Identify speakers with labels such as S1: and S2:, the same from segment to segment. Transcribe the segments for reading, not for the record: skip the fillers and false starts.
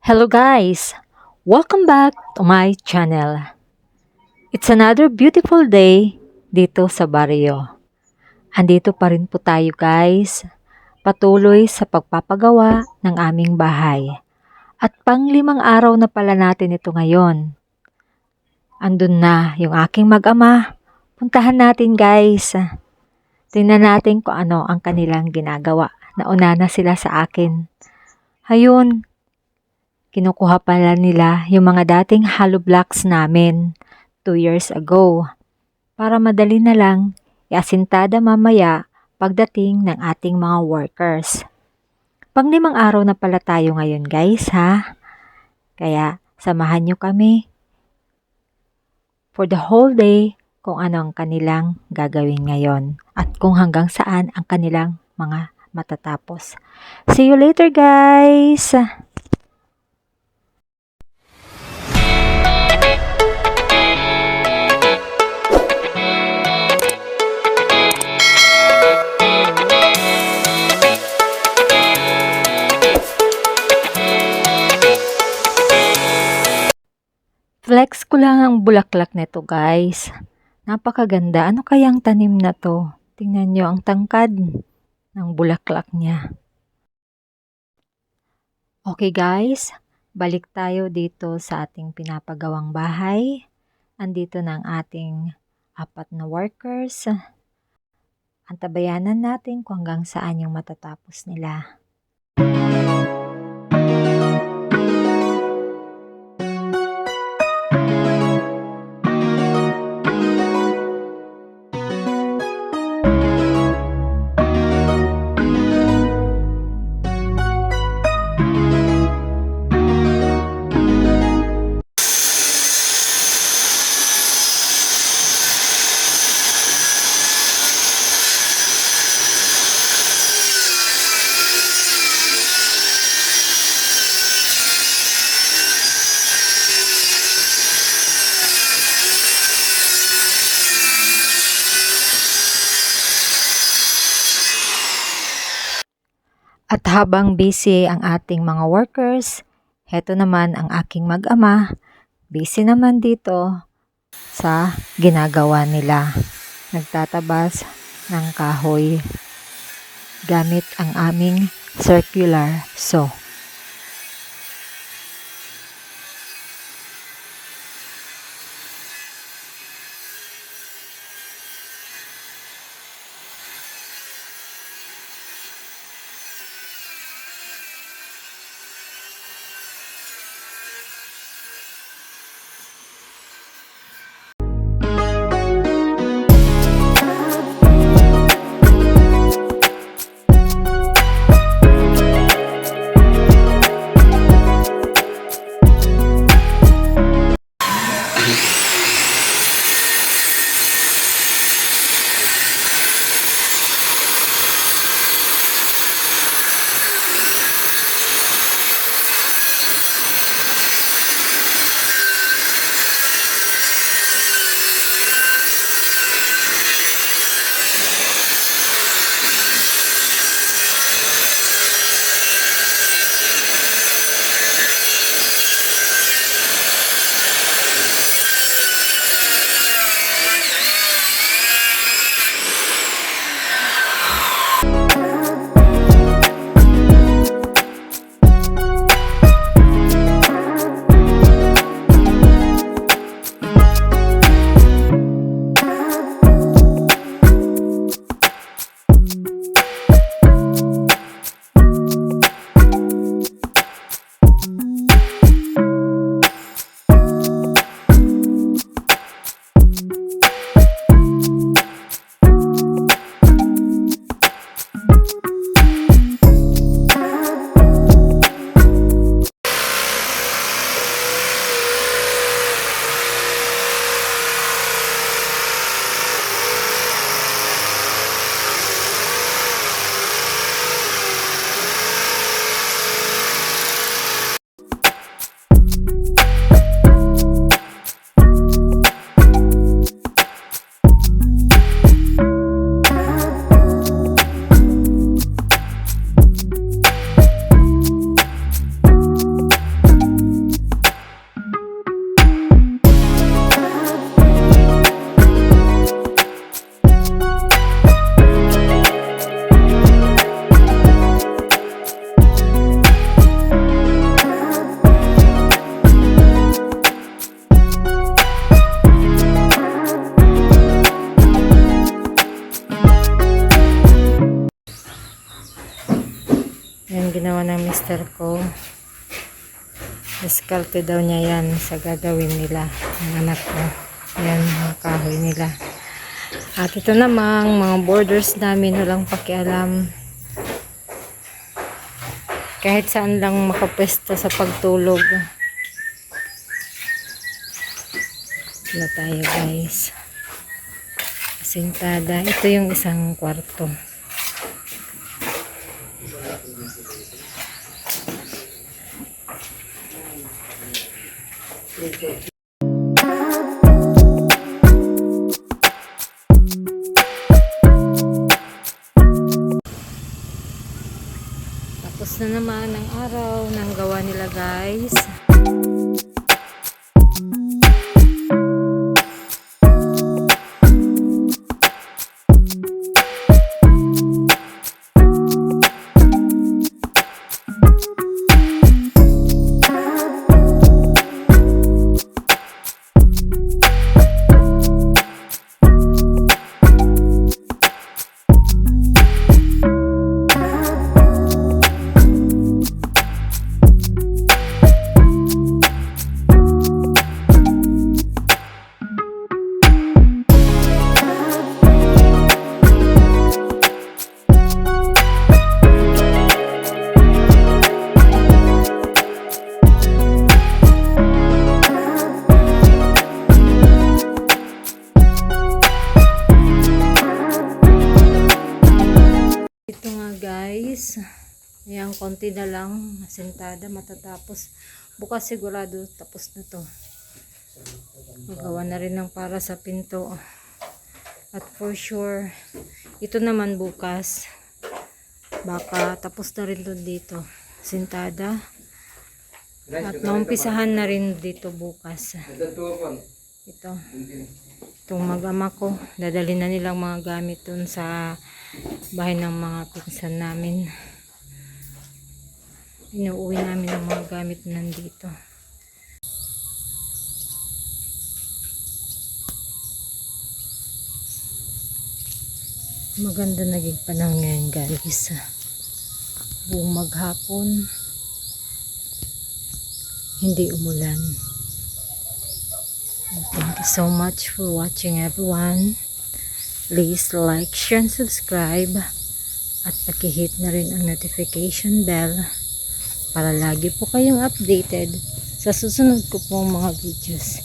S1: Hello guys! Welcome back to my channel. It's another beautiful day dito sa baryo. Andito pa rin po tayo guys, patuloy sa pagpapagawa ng aming bahay. At pang-5 araw na pala natin ito ngayon. Andun na yung aking mag-ama. Puntahan natin guys. Tingnan natin kung ano ang kanilang ginagawa. Nauna na sila sa akin. Ayun, kinukuha pala nila yung mga dating hollow blocks namin 2 years ago para madali na lang iasintada mamaya pagdating ng ating mga workers. Pang-5 araw na pala tayo ngayon guys ha. Kaya samahan nyo kami for the whole day kung ano ang kanilang gagawin ngayon at kung hanggang saan ang kanilang mga matatapos. See you later guys! Flex ko lang ang bulaklak nito guys. Napakaganda. Ano kayang tanim na to? Tingnan nyo ang tangkad ng bulaklak niya. Okay guys, balik tayo dito sa ating pinapagawang bahay. Andito na ang ating 4 na workers. Antabayanan natin kung hanggang saan yung matatapos nila. At habang busy ang ating mga workers, heto naman ang aking mag-ama, busy naman dito sa ginagawa nila. Nagtatabas ng kahoy gamit ang aming circular saw. mister ko. Diskarte daw niya yan sa gagawin nila ng anak ko. Yan, mga kahoy nila. At ito namang mga borders namin, walang pakialam. Kahit saan lang makapwesto sa pagtulog. Na tayo guys. Asintada. Ito yung isang kwarto. Tapos na naman ang araw ng gawa nila guys. Ito nga guys, ayan, konti na lang, asentada, matatapos. Bukas sigurado tapos na to. Magawa na rin ng para sa pinto. At for sure, ito naman bukas, baka tapos na rin doon dito. Asentada. At maumpisahan na rin dito bukas. Ito. Itong mag-ama ko, dadalhin na nilang mga gamit dun sa bahay ng mga pinsan namin. Inuuwi namin ang mga gamit nandito. Maganda naging panahon ngayon guys. Buong maghapon, hindi umulan. Thank you so much for watching everyone. Please like, share, and subscribe. At pakihit na rin ang notification bell para lagi po kayong updated sa susunod ko pong mga videos.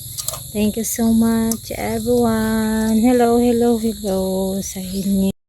S1: Thank you so much everyone. Hello sa inyo.